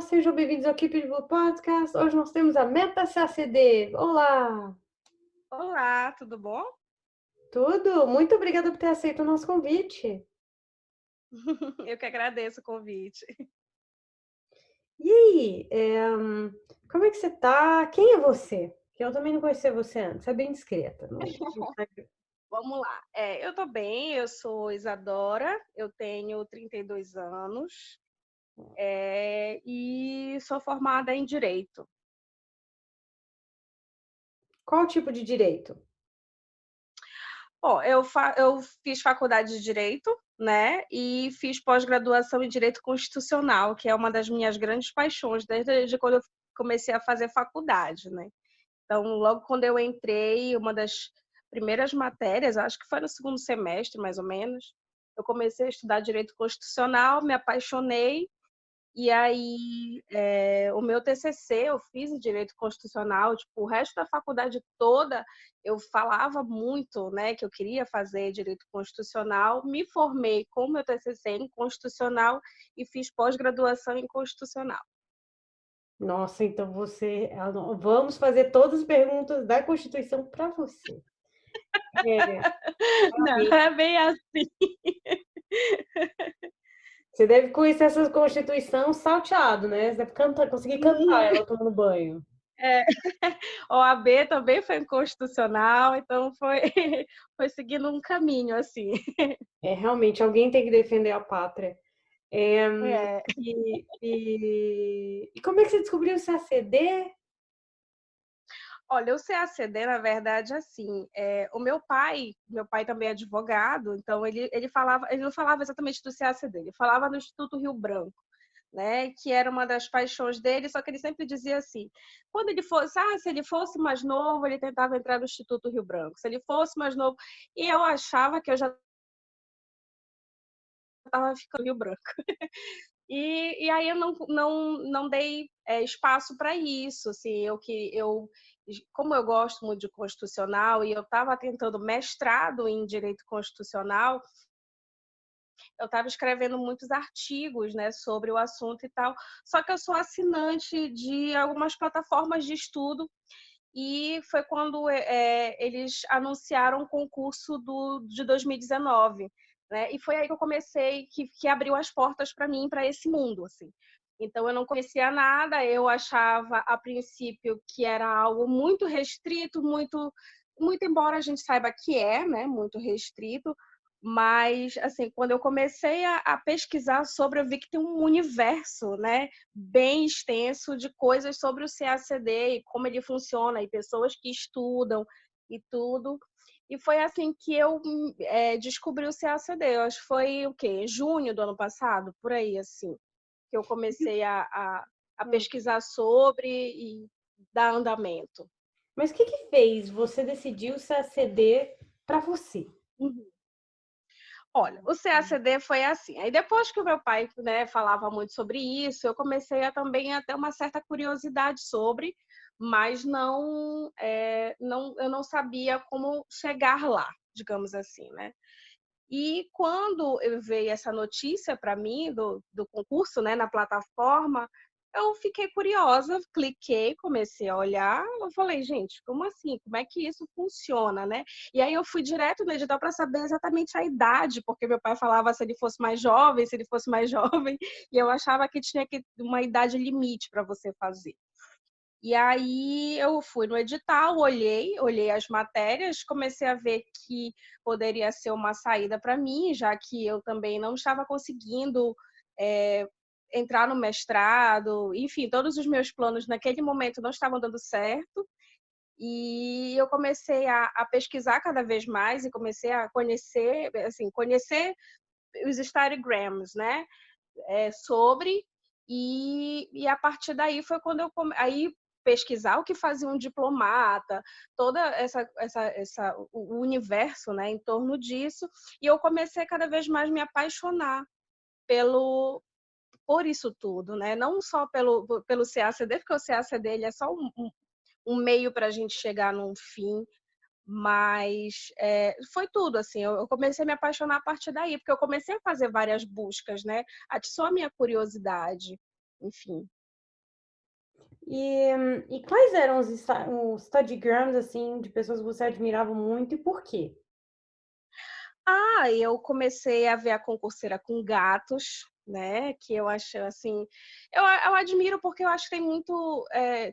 sejam bem-vindos ao Keep It Blue Podcast. Hoje nós temos a Meta CACD. Olá! Olá, tudo bom? Tudo? Muito obrigada por ter aceito o nosso convite. Eu que agradeço o convite. E aí, como é que você tá? Quem é você? Que eu também não conhecia você antes, é bem discreta no Instagram. Vamos lá. Eu tô bem, eu sou Isadora, eu tenho 32 anos, e sou formada em Direito. Qual tipo de direito? Bom, eu fiz faculdade de Direito, né, e fiz pós-graduação em Direito Constitucional, que é uma das minhas grandes paixões desde quando eu comecei a fazer faculdade, né. Então, logo quando eu entrei, uma das primeiras matérias, acho que foi no segundo semestre, mais ou menos, eu comecei a estudar direito constitucional, me apaixonei, e aí o meu TCC eu fiz em direito constitucional, tipo, o resto da faculdade toda eu falava muito, né, que eu queria fazer direito constitucional, me formei com o meu TCC em constitucional e fiz pós-graduação em constitucional. Nossa, então vamos fazer todas as perguntas da Constituição para você. É, Não, realmente. é bem assim. Você deve conhecer essa Constituição salteado, né? Você deve conseguir cantar ela tomando banho. É. OAB também foi inconstitucional, então foi, foi seguindo um caminho assim. É, realmente, alguém tem que defender a pátria. Eh, É. e como é que você descobriu o CACD? Olha, o CACD, na verdade, assim, o meu pai também é advogado, então ele não falava exatamente do CACD, ele falava no Instituto Rio Branco, né, que era uma das paixões dele, só que ele sempre dizia assim, quando ele fosse, se ele fosse mais novo, ele tentava entrar no Instituto Rio Branco, se ele fosse mais novo, e eu achava que eu já estava ficando Rio Branco. E aí eu não dei espaço para isso, assim, como eu gosto muito de constitucional e eu estava tentando mestrado em direito constitucional, eu estava escrevendo muitos artigos, né, sobre o assunto e tal, só que eu sou assinante de algumas plataformas de estudo e foi quando eles anunciaram o concurso de 2019, né? E foi aí que eu comecei, que abriu as portas para mim, para esse mundo, assim. Então eu não conhecia nada, eu achava a princípio que era algo muito restrito, muito embora a gente saiba que é, né, muito restrito, mas assim, quando eu comecei a pesquisar sobre, eu vi que tem um universo, né, bem extenso de coisas sobre o CACD e como ele funciona, e pessoas que estudam e tudo. E foi assim que eu descobri o CACD. Eu acho que foi o quê? Junho do ano passado, por aí, assim, que eu comecei a Hum, pesquisar sobre e dar andamento. mas o que que fez você decidir o CACD para você? Olha, o CACD foi assim. Aí depois que o meu pai, né, falava muito sobre isso, eu comecei também a ter uma certa curiosidade sobre, mas eu não sabia como chegar lá, digamos assim, né? E quando eu veio essa notícia para mim do concurso, né, na plataforma, eu fiquei curiosa, cliquei, comecei a olhar, eu falei, gente, como assim? Como é que isso funciona, né? E aí eu fui direto no edital para saber exatamente a idade, porque meu pai falava se ele fosse mais jovem, se ele fosse mais jovem, e eu achava que tinha uma idade limite para você fazer. E aí eu fui no edital, olhei as matérias, comecei a ver que poderia ser uma saída para mim, já que eu também não estava conseguindo é, entrar no mestrado, enfim, todos os meus planos naquele momento não estavam dando certo. E eu comecei a pesquisar cada vez mais e comecei a conhecer, assim, conhecer os studygrams, né? Sobre e a partir daí foi quando aí pesquisar o que fazia um diplomata, toda o universo, né, em torno disso, e eu comecei cada vez mais me apaixonar pelo por isso tudo, né? Não só pelo CACD, porque o CACD ele é só um meio para a gente chegar num fim, mas foi tudo, assim, eu comecei a me apaixonar a partir daí, porque eu comecei a fazer várias buscas, né? Atiçou a minha curiosidade, enfim. E quais eram os studygrams, assim, de pessoas que você admirava muito e por quê? Eu comecei a ver a Concurseira com Gatos, né, que eu acho, assim, eu admiro porque eu acho que tem muito,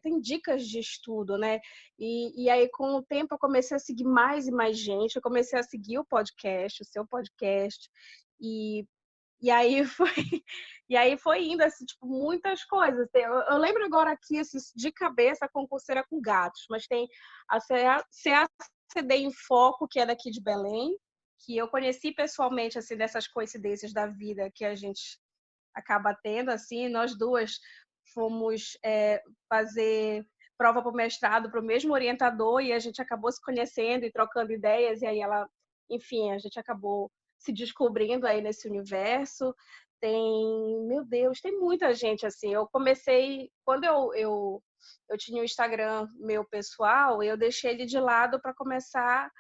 tem dicas de estudo, né, e aí com o tempo eu comecei a seguir mais e mais gente, eu comecei a seguir o podcast, o seu podcast, e e aí foi e aí foi indo, assim, tipo, muitas coisas. Eu lembro agora aqui, assim, de cabeça, a Concurseira com Gatos, mas tem a CACD em Foco, que é daqui de Belém, que eu conheci pessoalmente, assim, dessas coincidências da vida que a gente acaba tendo, assim. Nós duas fomos fazer prova para o mestrado para o mesmo orientador e a gente acabou se conhecendo e trocando ideias, e aí ela, enfim, a gente acabou se descobrindo aí nesse universo. Tem, meu Deus, tem muita gente assim. Eu comecei, quando eu tinha o Instagram meu pessoal, eu deixei ele de lado para começar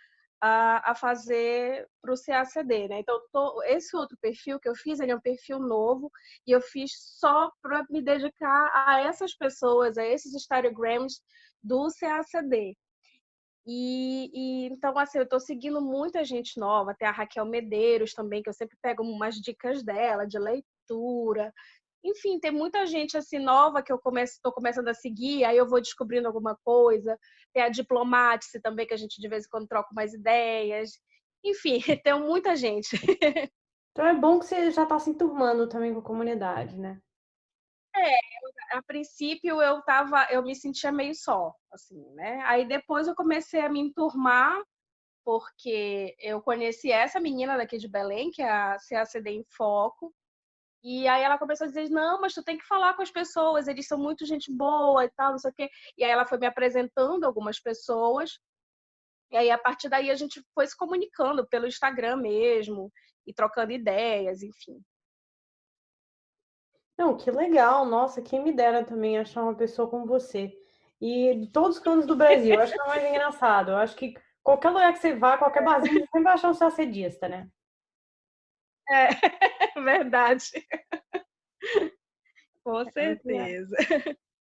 a fazer para o CACD, né? Então, esse outro perfil que eu fiz, ele é um perfil novo e eu fiz só para me dedicar a essas pessoas, a esses Instagrams do CACD. Então, assim, eu estou seguindo muita gente nova, tem a Raquel Medeiros também, que eu sempre pego umas dicas dela de leitura. Enfim, tem muita gente assim nova que eu estou começando a seguir, aí eu vou descobrindo alguma coisa. Tem a Diplomatice também, que a gente de vez em quando troca mais ideias. Enfim, tem muita gente. Então é bom que você já está se enturmando também com a comunidade, né? A princípio eu me sentia meio só, assim, né? Aí depois eu comecei a me enturmar, porque eu conheci essa menina daqui de Belém, que é a CACD em Foco, e aí ela começou a dizer, não, mas tu tem que falar com as pessoas, eles são muito gente boa e tal, não sei o quê. E aí ela foi me apresentando algumas pessoas, e aí a partir daí a gente foi se comunicando pelo Instagram mesmo, e trocando ideias, enfim. Não, que legal. Nossa, quem me dera também achar uma pessoa como você. E de todos os cantos do Brasil, eu acho que é o mais engraçado. Eu acho que qualquer lugar que você vá, qualquer barzinho, você sempre vai achar um sacedista, né? É, verdade, com É muito legal. certeza.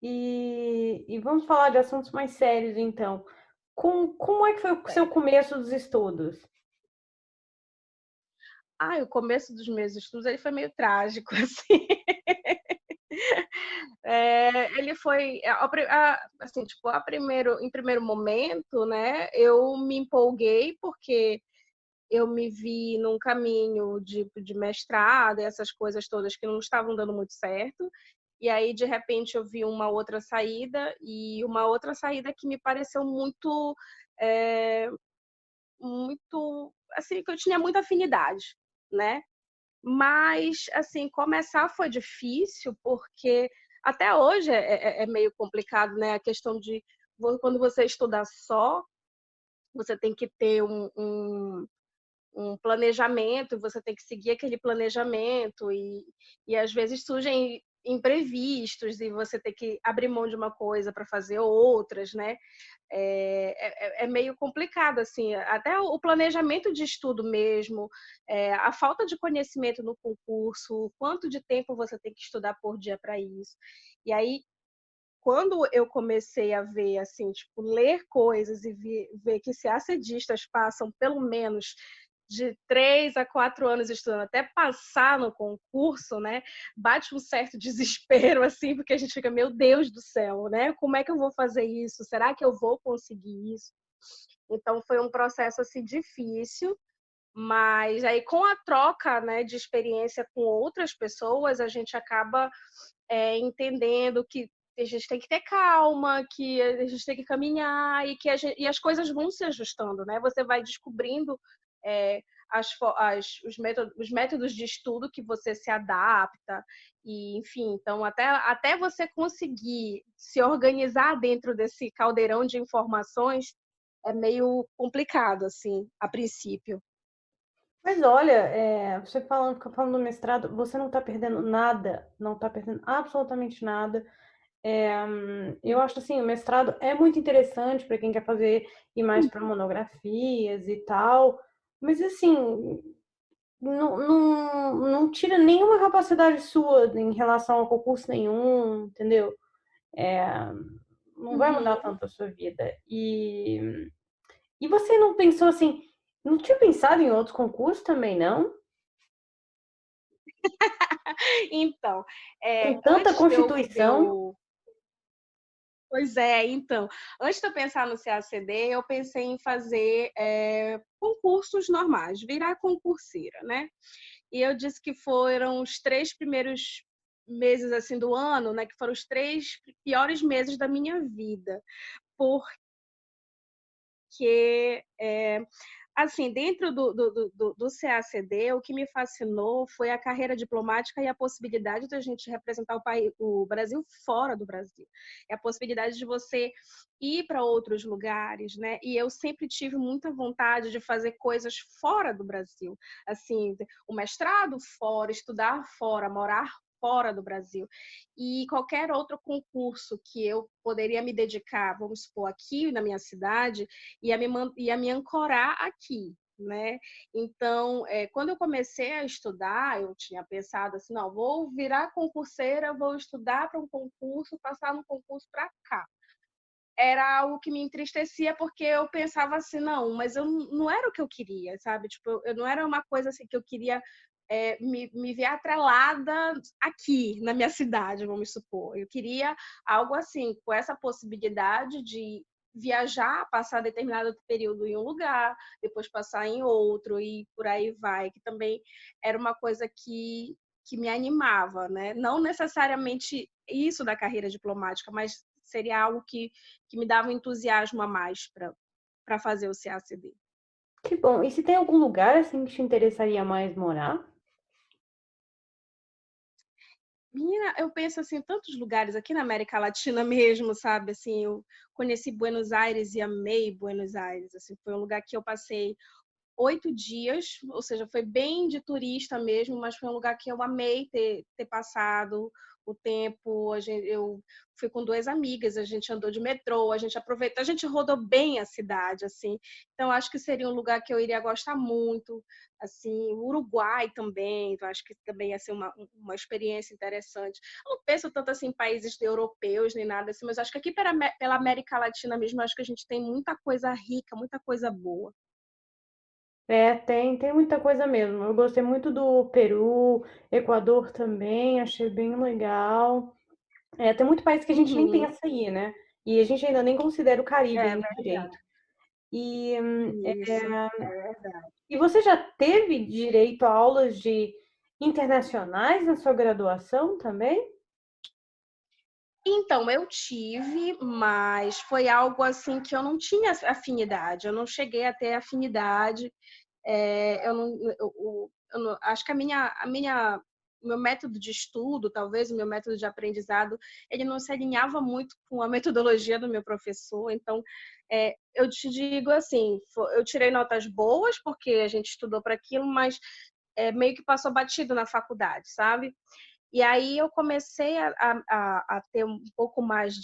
E vamos falar de assuntos mais sérios, então. Como é que foi o seu começo dos estudos? O começo dos meus estudos ele foi meio trágico, assim. Ele foi, assim, tipo, em primeiro momento, né, eu me empolguei porque eu me vi num caminho de mestrado, essas coisas todas que não estavam dando muito certo. E aí, de repente, eu vi uma outra saída, e uma outra saída que me pareceu muito, é, muito, assim, que eu tinha muita afinidade, né? Mas, assim, começar foi difícil, porque até hoje é meio complicado, né? A questão de quando você estuda só, você tem que ter um planejamento, você tem que seguir aquele planejamento, e às vezes surgem imprevistos e você tem que abrir mão de uma coisa para fazer outras, né? É meio complicado, assim, até o planejamento de estudo mesmo, a falta de conhecimento no concurso, o quanto de tempo você tem que estudar por dia para isso. E aí, quando eu comecei a ver, assim, tipo, ler coisas e ver que se assedistas passam pelo menos de 3 a 4 anos estudando até passar no concurso, né? Bate um certo desespero, assim, porque a gente fica, meu Deus do céu, né? Como é que eu vou fazer isso? Será que eu vou conseguir isso? Então foi um processo assim difícil, mas aí com a troca, né, de experiência com outras pessoas, a gente acaba entendendo que a gente tem que ter calma, que a gente tem que caminhar e as coisas vão se ajustando, né? Você vai descobrindo é, os métodos de estudo que você se adapta, e enfim, então até você conseguir se organizar dentro desse caldeirão de informações é meio complicado, assim, a princípio. Mas olha, você falando do mestrado, você não está perdendo nada, não está perdendo absolutamente nada. Eu acho assim, o mestrado é muito interessante para quem quer fazer ir mais para monografias e tal, mas assim, não tira nenhuma capacidade sua em relação a concurso nenhum, entendeu? Não vai mudar Uhum. tanto a sua vida. E você não pensou assim, não tinha pensado em outros concursos também, não? Então, Com tanta antes de eu, constituição, pois é, então, antes de eu pensar no CACD, eu pensei em fazer concursos normais, virar concurseira, né? E eu disse que foram os 3 primeiros meses assim do ano, né? Que foram os 3 piores meses da minha vida, porque assim, dentro do CACD, o que me fascinou foi a carreira diplomática e a possibilidade de a gente representar o Brasil fora do Brasil. É a possibilidade de você ir para outros lugares, né? E eu sempre tive muita vontade de fazer coisas fora do Brasil. Assim, o mestrado fora, estudar fora, morar fora do Brasil. E qualquer outro concurso que eu poderia me dedicar, vamos supor, aqui na minha cidade, ia me ancorar aqui, né? Então, quando eu comecei a estudar, eu tinha pensado assim, não, vou virar concurseira, vou estudar para um concurso, passar no concurso para cá. Era algo que me entristecia porque eu pensava assim, não, mas eu não era o que eu queria, sabe? Tipo, eu não era uma coisa assim que eu queria me ver atrelada aqui na minha cidade, vamos supor. Eu queria algo assim, com essa possibilidade de viajar, passar determinado período em um lugar, depois passar em outro e por aí vai, que também era uma coisa que me animava, né? Não necessariamente isso da carreira diplomática, mas seria algo que me dava um entusiasmo a mais para fazer o CACD. que bom. E se tem algum lugar assim que te interessaria mais morar? Menina, eu penso assim, em tantos lugares aqui na América Latina mesmo, sabe? Assim, eu conheci Buenos Aires e amei Buenos Aires. Assim, foi um lugar que eu passei 8 dias, ou seja, foi bem de turista mesmo, mas foi um lugar que eu amei ter passado o tempo. Eu fui com 2 amigas, a gente andou de metrô, a gente aproveitou, a gente rodou bem a cidade, assim. Então, acho que seria um lugar que eu iria gostar muito. Assim, o Uruguai também, eu acho que também ia ser uma experiência interessante. Eu não penso tanto assim em países europeus nem nada assim, mas acho que aqui pela América Latina mesmo, acho que a gente tem muita coisa rica, muita coisa boa. Tem muita coisa mesmo. Eu gostei muito do Peru, Equador também, achei bem legal. Tem muito país que a gente nem Uhum. pensa aí, né? E a gente ainda nem considera o Caribe É ainda direito. verdade. E, Isso, é verdade. e você já teve direito a aulas de internacionais na sua graduação também? Então, eu tive, mas foi algo assim que eu não tinha afinidade, eu não cheguei a ter afinidade. Eu não, eu não- acho que o meu método de estudo, talvez o meu método de aprendizado, ele não se alinhava muito com a metodologia do meu professor. Então, eu te digo assim, eu tirei notas boas porque a gente estudou para aquilo, mas meio que passou batido na faculdade, sabe? E aí eu comecei a ter um pouco mais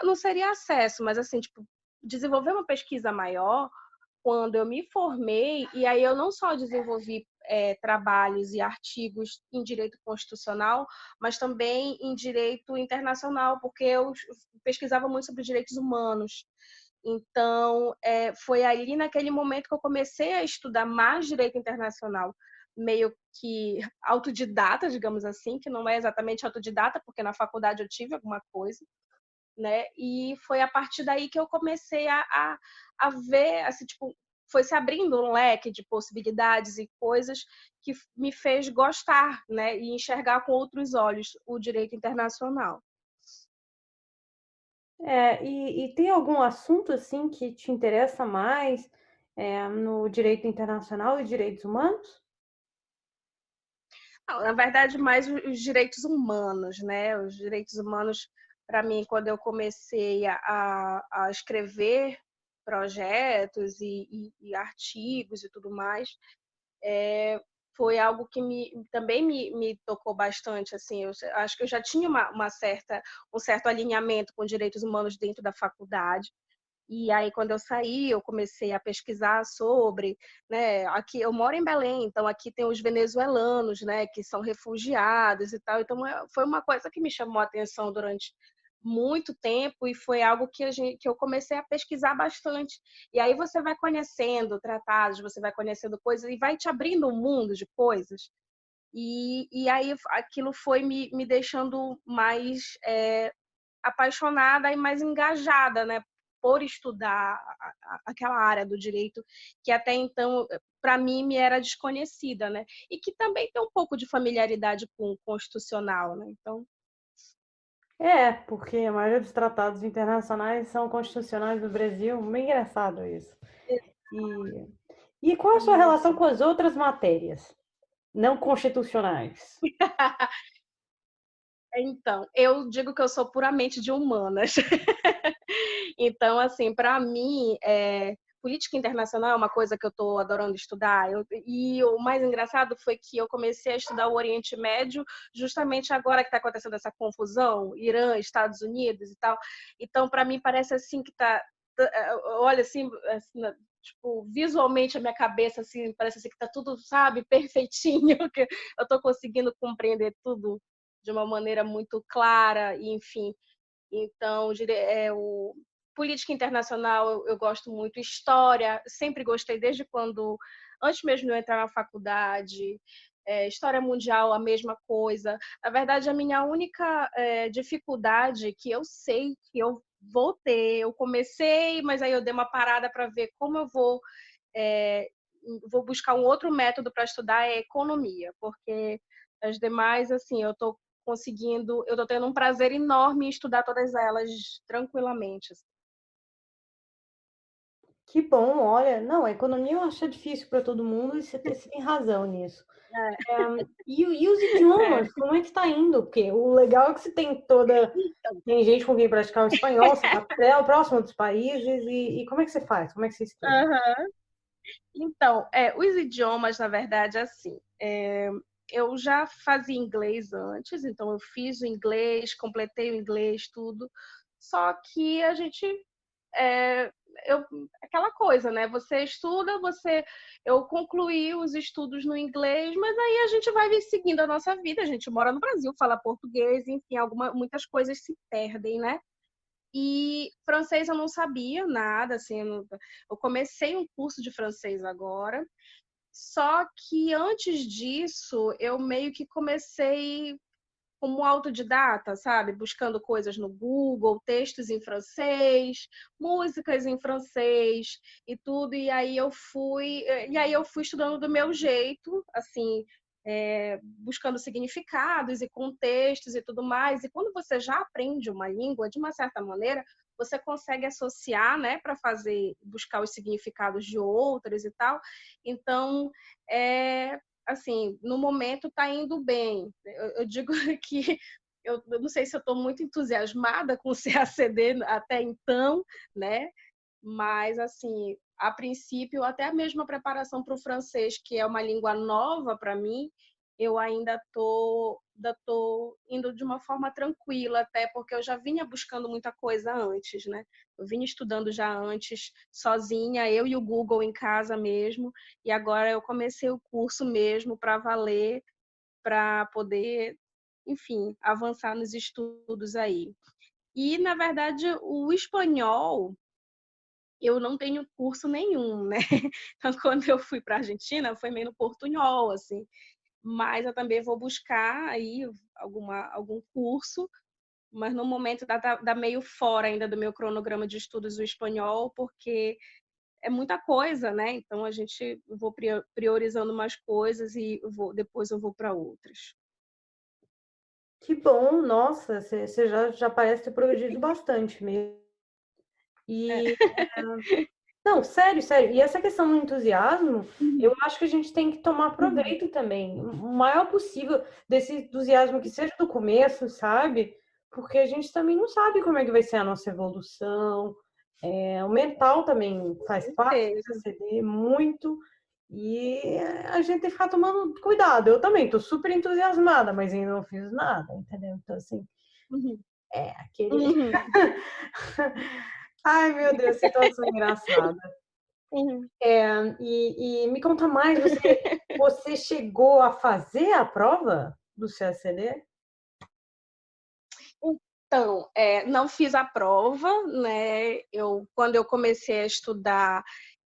não seria acesso, mas assim, tipo, desenvolver uma pesquisa maior quando eu me formei, e aí eu não só desenvolvi trabalhos e artigos em direito constitucional, mas também em direito internacional, porque eu pesquisava muito sobre direitos humanos. Então, foi ali naquele momento que eu comecei a estudar mais direito internacional, meio que autodidata, digamos assim, que não é exatamente autodidata, porque na faculdade eu tive alguma coisa, né? E foi a partir daí que eu comecei a ver, assim, tipo, foi se abrindo um leque de possibilidades e coisas que me fez gostar, né? E enxergar com outros olhos o direito internacional. E tem algum assunto assim que te interessa mais no direito internacional e direitos humanos? Não, na verdade, mais os direitos humanos, né? Os direitos humanos, para mim, quando eu comecei a escrever projetos e artigos e tudo mais, foi algo que também me tocou bastante. Assim, eu acho que eu já tinha um certo alinhamento com direitos humanos dentro da faculdade, E aí, quando eu saí, eu comecei a pesquisar sobre, né? Aqui eu moro em Belém, então aqui tem os venezuelanos, né? Que são refugiados e tal. Então, foi uma coisa que me chamou a atenção durante muito tempo e foi algo que eu comecei a pesquisar bastante. E aí você vai conhecendo tratados, você vai conhecendo coisas e vai te abrindo um mundo de coisas. E aí aquilo foi me deixando mais apaixonada e mais engajada, né, por estudar aquela área do direito que até então para mim me era desconhecida, né? E que também tem um pouco de familiaridade com o constitucional, né? Então, Porque a maioria dos tratados internacionais são constitucionais do Brasil. Bem engraçado isso. E qual a sua relação isso. com as outras matérias não constitucionais? Então, eu digo que eu sou puramente de humanas. Então, assim, para mim, política internacional é uma coisa que eu estou adorando estudar. E o mais engraçado foi que eu comecei a estudar o Oriente Médio justamente agora que está acontecendo essa confusão, Irã, Estados Unidos e tal. Então, para mim, parece assim que está... Olha, assim, tipo, visualmente a minha cabeça, assim, parece assim que está tudo, sabe, perfeitinho, que eu estou conseguindo compreender tudo de uma maneira muito clara, e, enfim. Então, o política internacional eu gosto muito, história, sempre gostei desde quando, antes mesmo de eu entrar na faculdade, história mundial, a mesma coisa. Na verdade, a minha única dificuldade que eu sei que eu vou ter, eu comecei, mas aí eu dei uma parada para ver como eu é, vou buscar um outro método para estudar é economia, porque as demais, assim, eu estou tendo um prazer enorme em estudar todas elas tranquilamente, assim. Que bom, olha, não, a economia eu acho difícil para todo mundo e você tem razão nisso. E os É. idiomas, como é que está indo? Porque o legal é que você tem toda. Então, Tem gente com quem praticar o espanhol, você está próximo dos países, e como é que você faz? Como é que você estuda? uhum. Então, os idiomas, na verdade, assim, eu já fazia inglês antes, então eu fiz o inglês, completei o inglês, tudo. Só que a gente é, aquela coisa, né? Você estuda, eu concluí os estudos no inglês, mas aí a gente vai seguindo a nossa vida. A gente mora no Brasil, fala português, enfim, muitas coisas se perdem, né? E francês eu não sabia nada, assim, eu comecei um curso de francês agora, só que antes disso eu meio que comecei como autodidata, sabe? Buscando coisas no Google, textos em francês, músicas em francês e tudo. E aí eu fui estudando do meu jeito, assim, buscando significados e contextos e tudo mais. E quando você já aprende uma língua, de uma certa maneira, você consegue associar, né, para buscar os significados de outras e tal. Então, assim, no momento está indo bem. Eu digo que eu não sei se eu estou muito entusiasmada com o CACD até então, né? Mas, assim, a princípio, até a mesma preparação para o francês, que é uma língua nova para mim, eu ainda tô indo de uma forma tranquila, até porque eu já vinha buscando muita coisa antes, né? Eu vinha estudando já antes, sozinha, eu e o Google em casa mesmo, e agora eu comecei o curso mesmo para valer, para poder, enfim, avançar nos estudos aí. E, na verdade, o espanhol eu não tenho curso nenhum, né? Então, quando eu fui para a Argentina, foi meio no portunhol, assim. Mas eu também vou buscar aí algum curso, mas no momento dá meio fora ainda do meu cronograma de estudos o espanhol, porque é muita coisa, né? Então a gente vou priorizando umas coisas e depois eu vou para outras. Que bom, nossa, você já parece ter progredido bastante mesmo. E não, sério, sério. E essa questão do entusiasmo, eu acho que a gente tem que tomar Uhum. proveito também, o maior possível desse entusiasmo que seja do começo, sabe? Porque a gente também não sabe como é que vai ser a nossa evolução. O mental também faz parte Certeza. desse CD muito. E a gente tem que ficar tomando cuidado. Eu também tô super entusiasmada, mas ainda não fiz nada, entendeu? Então, assim, Uhum. aquele. Uhum. Ai, meu Deus, situação engraçada. Uhum. E me conta mais, você chegou a fazer a prova do CACD? Então, não fiz a prova, né? Quando eu comecei a estudar,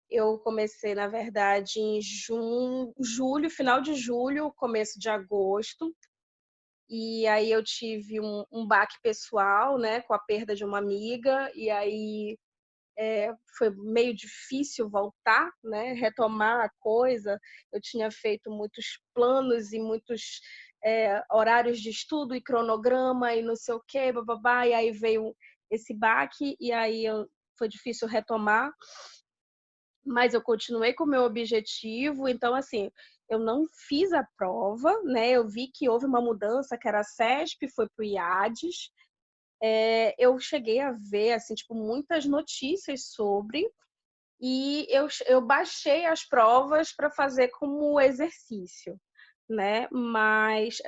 eu comecei, na verdade, em julho, final de julho, começo de agosto. E aí eu tive um baque pessoal, né, com a perda de uma amiga, e aí foi meio difícil voltar, né, retomar a coisa. Eu tinha feito muitos planos e muitos horários de estudo e cronograma e não sei o quê, bababá, e aí veio esse baque e aí foi difícil retomar, mas eu continuei com o meu objetivo. Então, assim, eu não fiz a prova, né? Eu vi que houve uma mudança, que era a CESP, foi para o IADES. Eu cheguei a ver, assim, tipo, muitas notícias sobre, e eu baixei as provas para fazer como exercício, né? Mas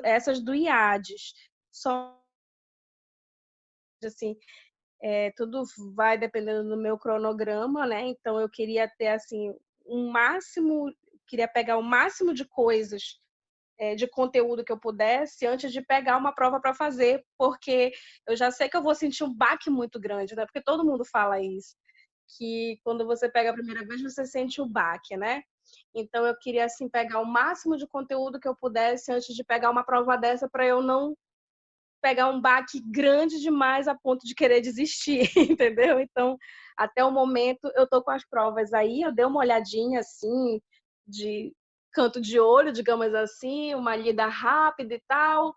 essas do IADES, só assim, tudo vai dependendo do meu cronograma, né? Então eu queria ter assim um máximo, queria pegar o máximo de coisas, de conteúdo que eu pudesse antes de pegar uma prova para fazer, porque eu já sei que eu vou sentir um baque muito grande, né? Porque todo mundo fala isso, que quando você pega a primeira vez você sente o baque, né? Então eu queria assim pegar o máximo de conteúdo que eu pudesse antes de pegar uma prova dessa, para eu não pegar um baque grande demais a ponto de querer desistir, entendeu? Então, até o momento, eu tô com as provas aí, eu dei uma olhadinha, assim, de canto de olho, digamos assim, uma lida rápida e tal.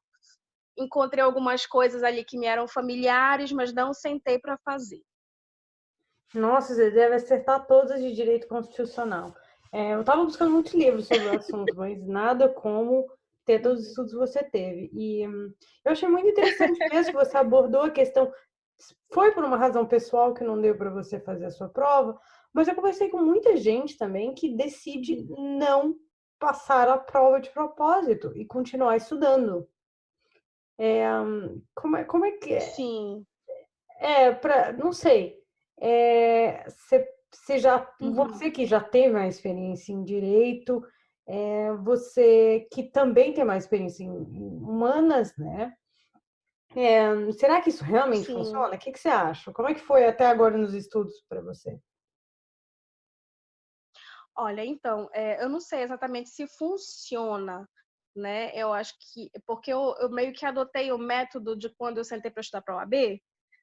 Encontrei algumas coisas ali que me eram familiares, mas não sentei para fazer. Nossa, você deve acertar todas de direito constitucional. Eu estava buscando muitos livros sobre o assunto, mas nada como ter todos os estudos que você teve. E eu achei muito interessante mesmo que você abordou a questão. Foi por uma razão pessoal que não deu para você fazer a sua prova, mas eu conversei com muita gente também que decide não passar a prova de propósito e continuar estudando. Como é que é? Sim. Não sei. Você já, Uhum. você que já teve uma experiência em direito, você que também tem mais experiência em humanas, né? Será que isso realmente Sim. funciona? O que que você acha? Como é que foi até agora nos estudos para você? Olha, então, eu não sei exatamente se funciona, né? Eu acho que porque eu meio que adotei o método de quando eu sentei para estudar para a OAB,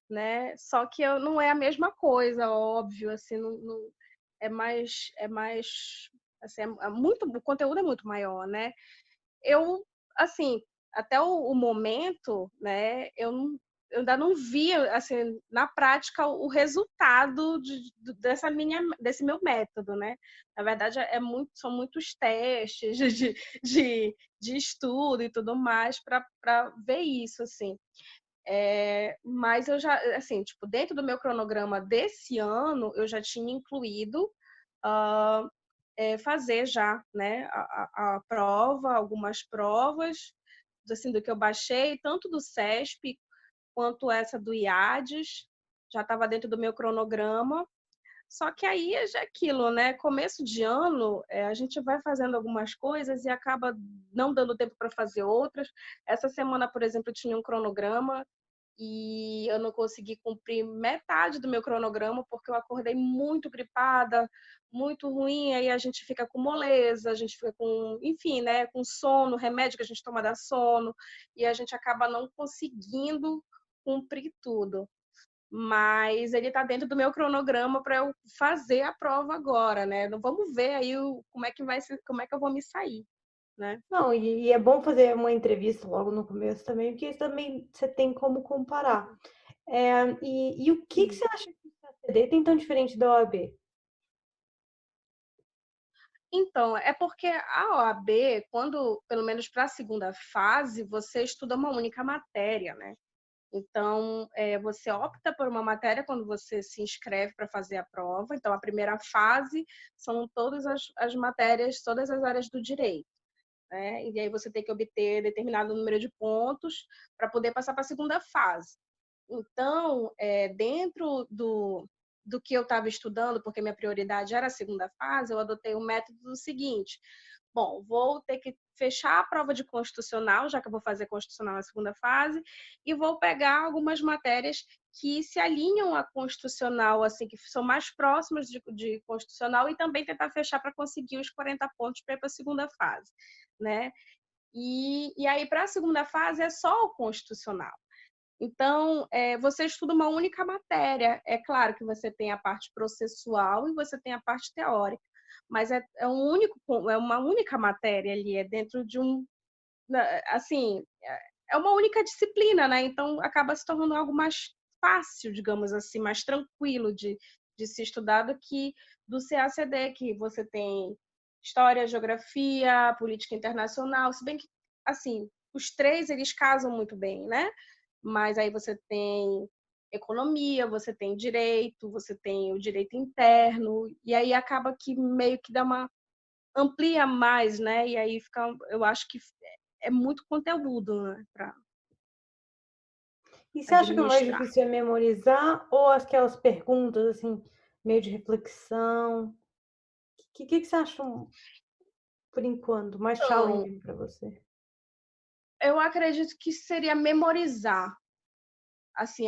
né? Só que não é a mesma coisa, óbvio, assim, é mais assim, muito, o conteúdo é muito maior, né? Eu, assim, até o momento, né, eu ainda não vi, assim, na prática o resultado desse meu método, né? Na verdade, são muitos testes de estudo e tudo mais para ver isso, assim. Mas eu já, assim, tipo, dentro do meu cronograma desse ano, eu já tinha incluído uh, fazer já, né, a prova, algumas provas, assim, do que eu baixei, tanto do CESP quanto essa do IADES, já estava dentro do meu cronograma. Só que aí é já aquilo, né? Começo de ano, a gente vai fazendo algumas coisas e acaba não dando tempo para fazer outras. Essa semana, por exemplo, eu tinha um cronograma e eu não consegui cumprir metade do meu cronograma porque eu acordei muito gripada, muito ruim, aí a gente fica com moleza, a gente fica com, enfim, né, com sono, remédio que a gente toma dá sono, e a gente acaba não conseguindo cumprir tudo. Mas ele está dentro do meu cronograma para eu fazer a prova agora, né? Não vamos ver aí como é que vai ser, como é que eu vou me sair, né? Não, e é bom fazer uma entrevista logo no começo também, porque também você tem como comparar. E o que que você acha que o CACD tem tão diferente da OAB? Então, é porque a OAB, quando, pelo menos para a segunda fase, você estuda uma única matéria, né? Então, você opta por uma matéria quando você se inscreve para fazer a prova. Então, a primeira fase são todas as matérias, todas as áreas do direito, né? E aí você tem que obter determinado número de pontos para poder passar para a segunda fase. Então, dentro do que eu estava estudando, porque minha prioridade era a segunda fase, eu adotei o método do seguinte: bom, vou ter que fechar a prova de constitucional, já que eu vou fazer constitucional na segunda fase, e vou pegar algumas matérias que se alinham à constitucional, assim, que são mais próximas de constitucional, e também tentar fechar para conseguir os 40 pontos para ir para a segunda fase, né? E aí, para a segunda fase, é só o constitucional. Então, você estuda uma única matéria. É claro que você tem a parte processual e você tem a parte teórica, mas é uma única matéria ali, é dentro de assim, é uma única disciplina, né? Então, acaba se tornando algo mais fácil, digamos assim, mais tranquilo de se estudar do que do CACD, que você tem história, geografia, política internacional, se bem que, assim, os três, eles casam muito bem, né? Mas aí você tem economia, você tem direito, você tem o direito interno, e aí acaba que meio que dá uma amplia mais, né? E aí fica, eu acho que é muito conteúdo, né, para E você acha que o mais administrar. difícil é memorizar ou aquelas perguntas, assim, meio de reflexão? O que você acha, por enquanto, mais Então, challenging para você? eu acredito que seria memorizar. Assim,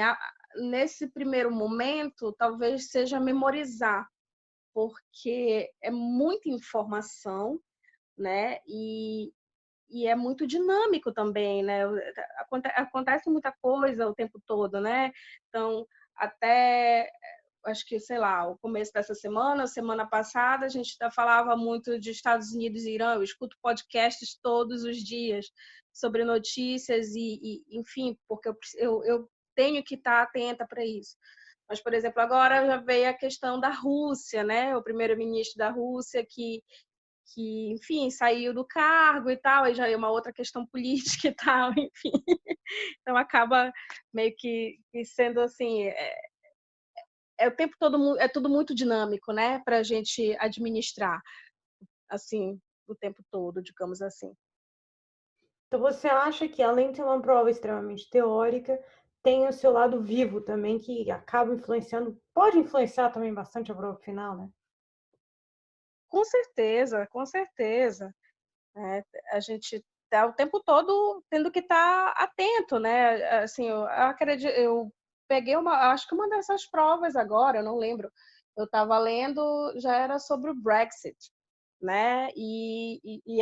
nesse primeiro momento, talvez seja memorizar, porque é muita informação, né? E é muito dinâmico também, né? Acontece muita coisa o tempo todo, né? Então, até acho que, sei lá, o começo dessa semana, semana passada, a gente falava muito de Estados Unidos e Irã. Eu escuto podcasts todos os dias sobre notícias enfim, porque eu tenho que estar atenta para isso. Mas, por exemplo, agora já veio a questão da Rússia, né? O primeiro-ministro da Rússia enfim, saiu do cargo e tal, aí já é uma outra questão política e tal, enfim. Então acaba meio que sendo assim, o tempo todo, é tudo muito dinâmico, né, para a gente administrar, assim, o tempo todo, digamos assim. Então, você acha que, além de ser uma prova extremamente teórica, tem o seu lado vivo também, que acaba influenciando, pode influenciar também bastante a prova final, né? Com certeza, com certeza. A gente está o tempo todo tendo que estar atento, né? Assim, eu acredito, eu peguei acho que uma dessas provas agora, eu não lembro. Eu estava lendo, já era sobre o Brexit, né?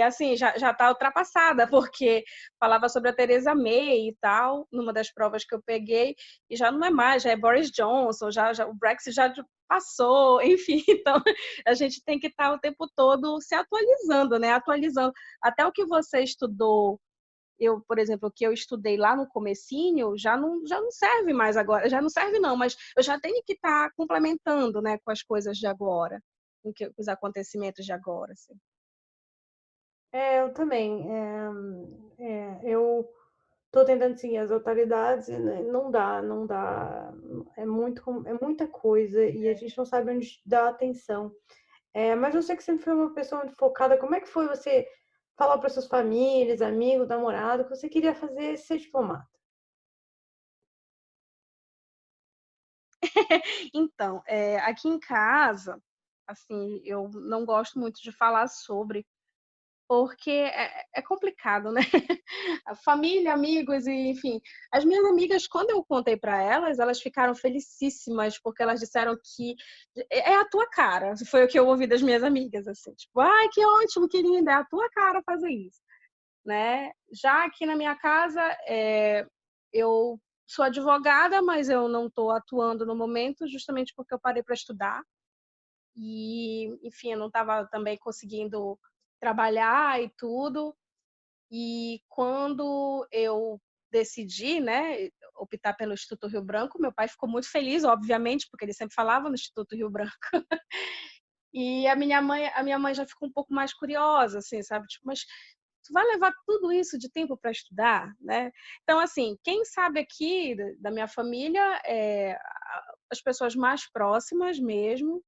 Assim, já está ultrapassada, porque falava sobre a Theresa May e tal, numa das provas que eu peguei, e já não é mais, já é Boris Johnson, já o Brexit já passou, enfim, então a gente tem que estar o tempo todo se atualizando, né? Atualizando. Até o que você estudou, por exemplo, o que eu estudei lá no comecinho, já não serve mais agora, já não serve não, mas eu já tenho que estar complementando, né, com as coisas de agora, com os acontecimentos de agora, assim. Eu também. Eu estou tentando seguir as autoridades e não dá, não dá. É muita coisa e a gente não sabe onde dar atenção. Mas eu sei que sempre foi uma pessoa muito focada. Como é que foi você falar para suas famílias, amigos, namorado, que você queria fazer ser diplomata? Então, aqui em casa, assim, eu não gosto muito de falar sobre, porque é complicado, né? A família, amigos, e enfim. As minhas amigas, quando eu contei para elas, elas ficaram felicíssimas, porque elas disseram que é a tua cara. Foi o que eu ouvi das minhas amigas, assim, tipo, ai, que ótimo, que linda, é a tua cara fazer isso, né? Já aqui na minha casa, eu sou advogada, mas eu não estou atuando no momento, justamente porque eu parei para estudar. E, enfim, eu não estava também conseguindo trabalhar e tudo. E quando eu decidi, né, optar pelo Instituto Rio Branco, meu pai ficou muito feliz, obviamente, porque ele sempre falava no Instituto Rio Branco. E a minha mãe já ficou um pouco mais curiosa, assim, sabe? Tipo, mas tu vai levar tudo isso de tempo para estudar, né? Então, assim, quem sabe aqui da minha família é as pessoas mais próximas mesmo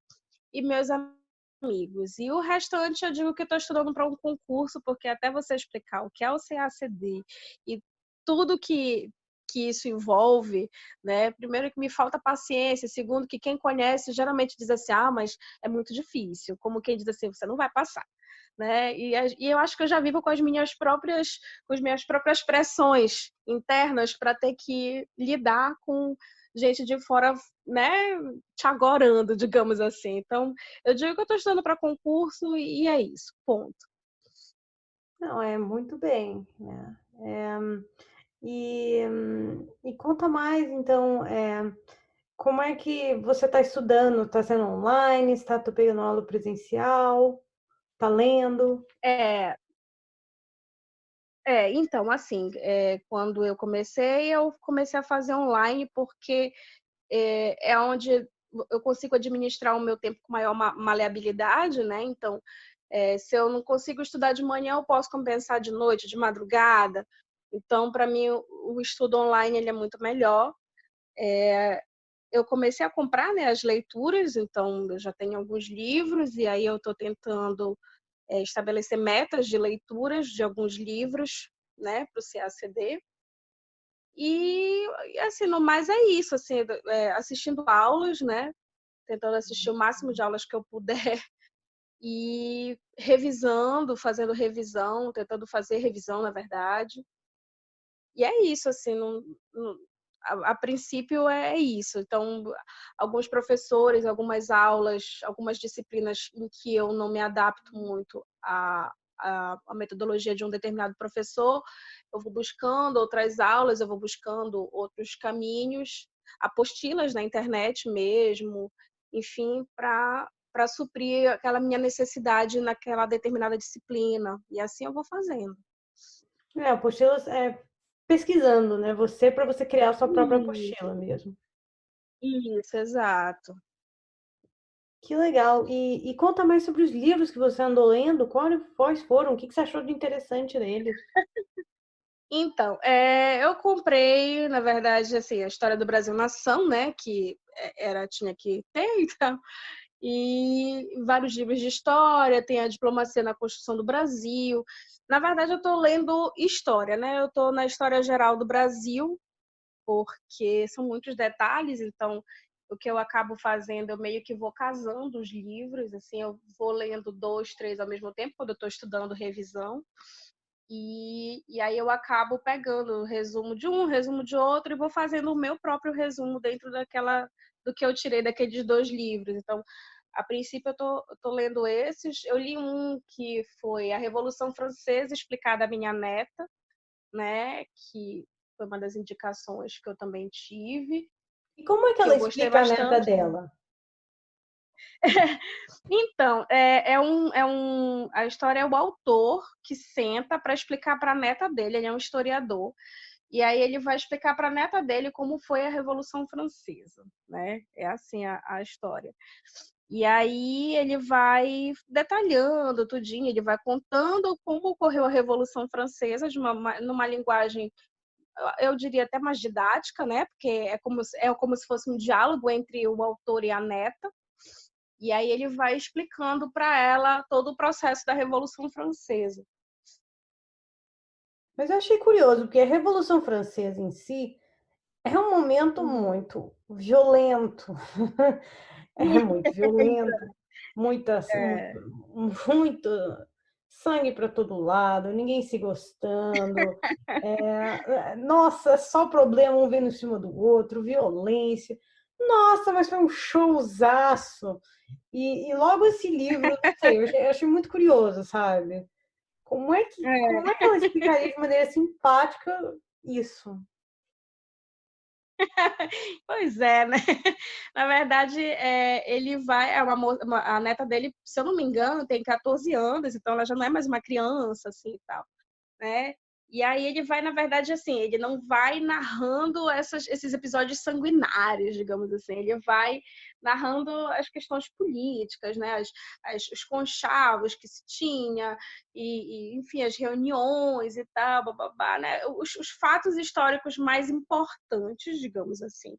e meus amigos. E o restante eu digo que estou estudando para um concurso, porque até você explicar o que é o CACD e tudo que que isso envolve, né? Primeiro que me falta paciência, segundo que quem conhece geralmente diz assim, mas é muito difícil, como quem diz assim, você não vai passar, né? E eu acho que eu já vivo com as minhas próprias pressões internas para ter que lidar com gente de fora, né, te agorando, digamos assim. Então, eu digo que eu estou estudando para concurso e é isso, ponto. Não, é muito bem, né? E, e conta mais, então, como é que você está estudando? Está sendo online? Está pegando aula presencial? Está lendo? Então, assim, quando eu comecei a fazer online porque é onde eu consigo administrar o meu tempo com maior maleabilidade, né? Então, se eu não consigo estudar de manhã, eu posso compensar de noite, de madrugada. Então, para mim, o estudo online ele é muito melhor. Eu comecei a comprar, né, as leituras, então eu já tenho alguns livros e aí eu estou tentando estabelecer metas de leituras de alguns livros, né, para o CACD. E assim, no mais é isso, assim, assistindo aulas, né, tentando assistir o máximo de aulas que eu puder e revisando, fazendo revisão, tentando fazer revisão, na verdade. E é isso, assim, a princípio é isso. Então, alguns professores, algumas aulas, algumas disciplinas em que eu não me adapto muito à metodologia de um determinado professor, eu vou buscando outras aulas, eu vou buscando outros caminhos, apostilas na internet mesmo, enfim, para suprir aquela minha necessidade naquela determinada disciplina. E assim eu vou fazendo. Apostilas pesquisando, né? Para você criar a sua própria Isso, apostila mesmo. isso, exato. Que legal. E conta mais sobre os livros que você andou lendo. Quais foram? O que você achou de interessante neles? Então, eu comprei, na verdade, assim, a história do Brasil Nação, né, que tinha que ter, então, e vários livros de história, tem a Diplomacia na Construção do Brasil. Na verdade, eu estou lendo história, né? Eu estou na História Geral do Brasil, porque são muitos detalhes, então o que eu acabo fazendo, eu meio que vou casando os livros, assim, eu vou lendo 2, 3 ao mesmo tempo, quando eu estou estudando revisão. E aí eu acabo pegando o resumo de um, resumo de outro, e vou fazendo o meu próprio resumo dentro do que eu tirei daqueles 2 livros. Então, a princípio, eu tô lendo esses. Eu li um que foi A Revolução Francesa, explicada à minha neta, né? Que foi uma das indicações que eu também tive, E como é que que ela eu gostei explica a neta bastante. dela? Então, a história é o autor que senta para explicar para a neta dele, ele é um historiador, e aí ele vai explicar para a neta dele como foi a Revolução Francesa, né? É assim a história. E aí ele vai detalhando tudinho, ele vai contando como ocorreu a Revolução Francesa numa linguagem, eu diria até mais didática, né? Porque é como se fosse um diálogo entre o autor e a neta. E aí ele vai explicando para ela todo o processo da Revolução Francesa. Mas eu achei curioso, porque a Revolução Francesa em si é um momento Uhum. muito violento. É muito violento, É. muito sangue para todo lado, ninguém se gostando. Nossa, só problema um vendo em cima do outro, violência. Nossa, mas foi um showzaço. E logo esse livro, não sei, eu achei muito curioso, sabe? Como é que ela explicaria de maneira simpática isso? Pois é, né? Na verdade, ele vai, a neta dele, se eu não me engano, tem 14 anos, então ela já não é mais uma criança, assim, e tal, né? E aí ele vai, na verdade, assim, ele não vai narrando esses episódios sanguinários, digamos assim, ele vai narrando as questões políticas, né? Os conchavos que se tinha, enfim, as reuniões e tal, bababá, né? Os fatos históricos mais importantes, digamos assim.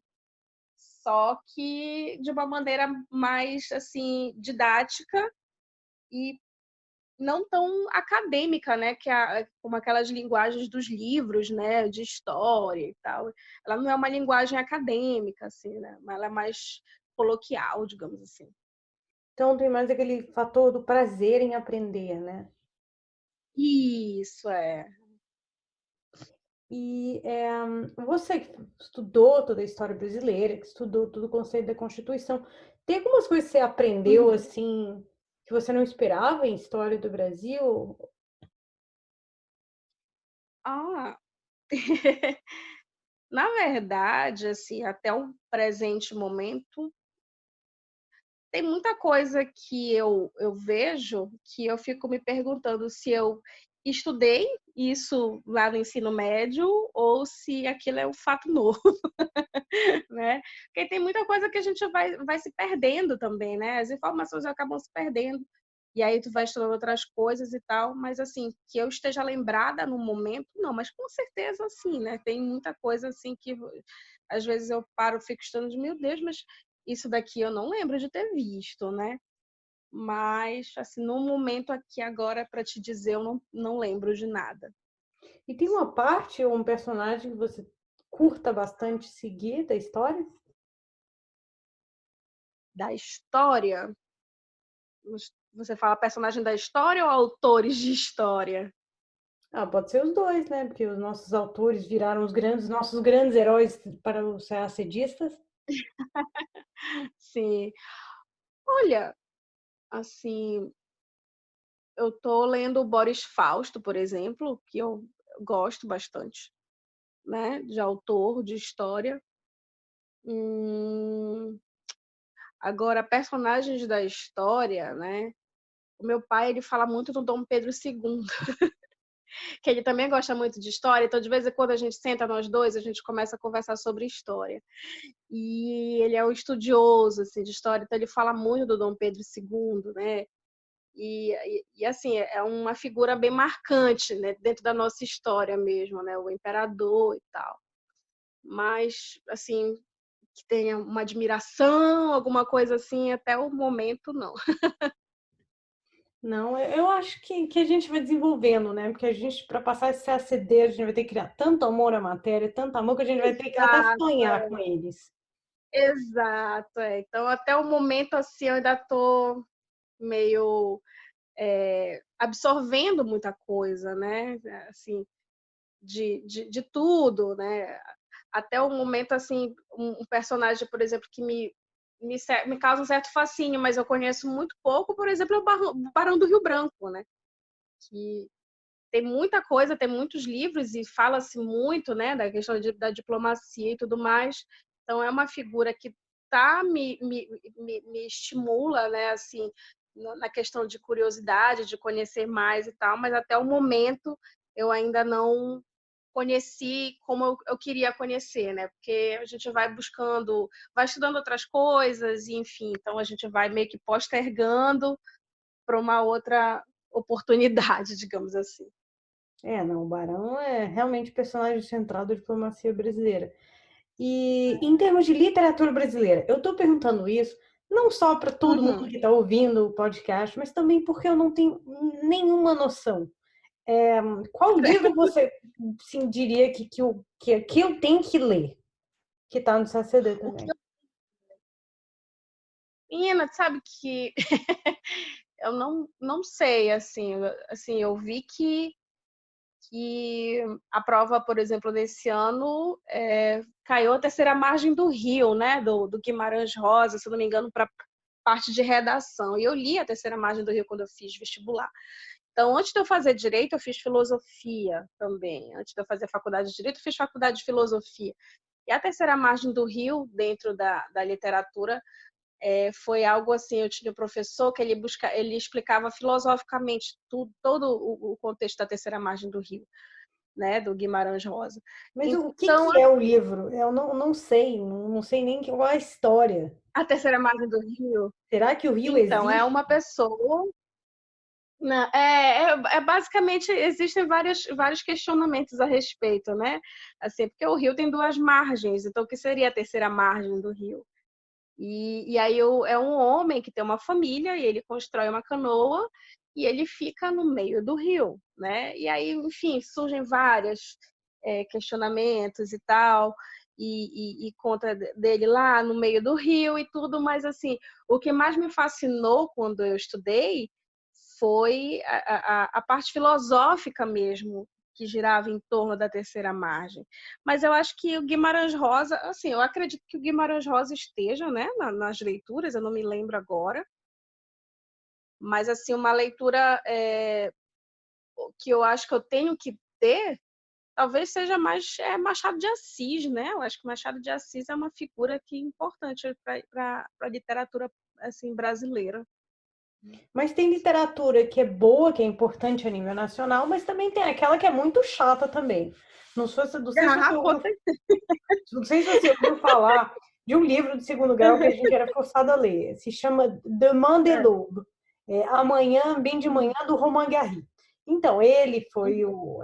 Só que de uma maneira mais, assim, didática e não tão acadêmica, né? Como aquelas linguagens dos livros, né? De história e tal. Ela não é uma linguagem acadêmica, assim, né? Mas ela é mais coloquial, digamos assim. Então tem mais aquele fator do prazer em aprender, né? Isso, é. E você que estudou toda a história brasileira, que estudou todo o conceito da Constituição, tem algumas coisas que você aprendeu Uhum. assim que você não esperava em história do Brasil? Ah, na verdade, assim, até o presente momento, tem muita coisa que eu vejo que eu fico me perguntando se eu estudei isso lá no ensino médio ou se aquilo é um fato novo, né? Porque tem muita coisa que a gente vai se perdendo também, né? As informações acabam se perdendo. E aí tu vai estudando outras coisas e tal, mas assim, que eu esteja lembrada no momento, não, mas com certeza sim, né? Tem muita coisa assim que às vezes eu paro, fico estudando de, meu Deus, mas isso daqui eu não lembro de ter visto, né? Mas assim, no momento aqui agora para te dizer, eu não lembro de nada. E tem uma parte ou um personagem que você curta bastante seguir da história? Da história, você fala personagem da história ou autores de história? Ah, pode ser os dois, né? Porque os nossos autores viraram nossos grandes heróis para os assedistas. Sim. Olha, assim, eu tô lendo o Boris Fausto, por exemplo, que eu gosto bastante, né, de autor, de história. Hum, agora, personagens da história, né, o meu pai, ele fala muito do Dom Pedro II, que ele também gosta muito de história, então de vez em quando a gente senta nós dois, a gente começa a conversar sobre história. E ele é um estudioso, assim, de história, então ele fala muito do Dom Pedro II, né, assim, é uma figura bem marcante, né, dentro da nossa história mesmo, né, o imperador e tal. Mas, assim, que tenha uma admiração, alguma coisa assim, até o momento, não. Não, eu acho que a gente vai desenvolvendo, né? Porque a gente, para passar esse ACD, a gente vai ter que criar tanto amor à matéria, tanto amor que a gente vai ter que até Exato, sonhar com eles. exato. É. Então, até o momento, assim, eu ainda estou meio absorvendo muita coisa, né? Assim, de tudo, né? Até o momento, assim, um personagem, por exemplo, que me causa um certo fascínio, mas eu conheço muito pouco, por exemplo, é o Barão do Rio Branco, né? Que tem muita coisa, tem muitos livros e fala-se muito, né, da questão da diplomacia e tudo mais. Então, é uma figura que me estimula, né, assim, na questão de curiosidade, de conhecer mais e tal, mas até o momento eu ainda não conheci como eu queria conhecer, né? Porque a gente vai buscando, vai estudando outras coisas, e enfim, então a gente vai meio que postergando para uma outra oportunidade, digamos assim. É, não, o Barão é realmente personagem central da diplomacia brasileira. E em termos de literatura brasileira, eu estou perguntando isso não só para todo mundo Uhum. que está ouvindo o podcast, mas também porque eu não tenho nenhuma noção. Qual livro você sim, diria que eu tenho que ler? Que está no CACD O que também. eu... Menina, sabe que eu não sei, assim, eu vi que a prova, por exemplo, desse ano caiu a terceira margem do Rio, né, do Guimarães Rosa, se não me engano, para parte de redação. E eu li a terceira margem do Rio quando eu fiz vestibular. Então, antes de eu fazer direito, eu fiz filosofia também. Antes de eu fazer faculdade de direito, eu fiz faculdade de filosofia. E a terceira margem do Rio, dentro da literatura, foi algo assim, eu tinha um professor que ele explicava filosoficamente todo o contexto da terceira margem do Rio, né, do Guimarães Rosa. Mas o Então, que é o livro? Eu não sei, não sei nem qual é a história. a terceira margem do Rio, Será que o Rio então, é uma existe? pessoa. Não, basicamente existem vários questionamentos a respeito, né? Assim, porque o rio tem duas margens, então o que seria a terceira margem do rio? E aí é um homem que tem uma família e ele constrói uma canoa e ele fica no meio do rio, né? E aí, enfim, surgem vários questionamentos e tal, e conta dele lá no meio do rio e tudo, mas assim, o que mais me fascinou quando eu estudei foi a parte filosófica mesmo, que girava em torno da terceira margem. Mas eu acho que o Guimarães Rosa, assim, eu acredito que o Guimarães Rosa esteja, né, nas leituras, eu não me lembro agora, mas assim, uma leitura que eu acho que eu tenho que ter, talvez seja mais Machado de Assis, né? Eu acho que Machado de Assis é uma figura que é importante para a literatura assim, brasileira. Mas tem literatura que é boa, que é importante a nível nacional, mas também tem aquela que é muito chata também. Não sei se você Ah, com ouviu, certeza. não sei se você ouviu falar de um livro de segundo grau que a gente era forçado a ler. Se chama Demain de l'Aube. Amanhã, bem de manhã, do Romain Gary. Então, ele foi o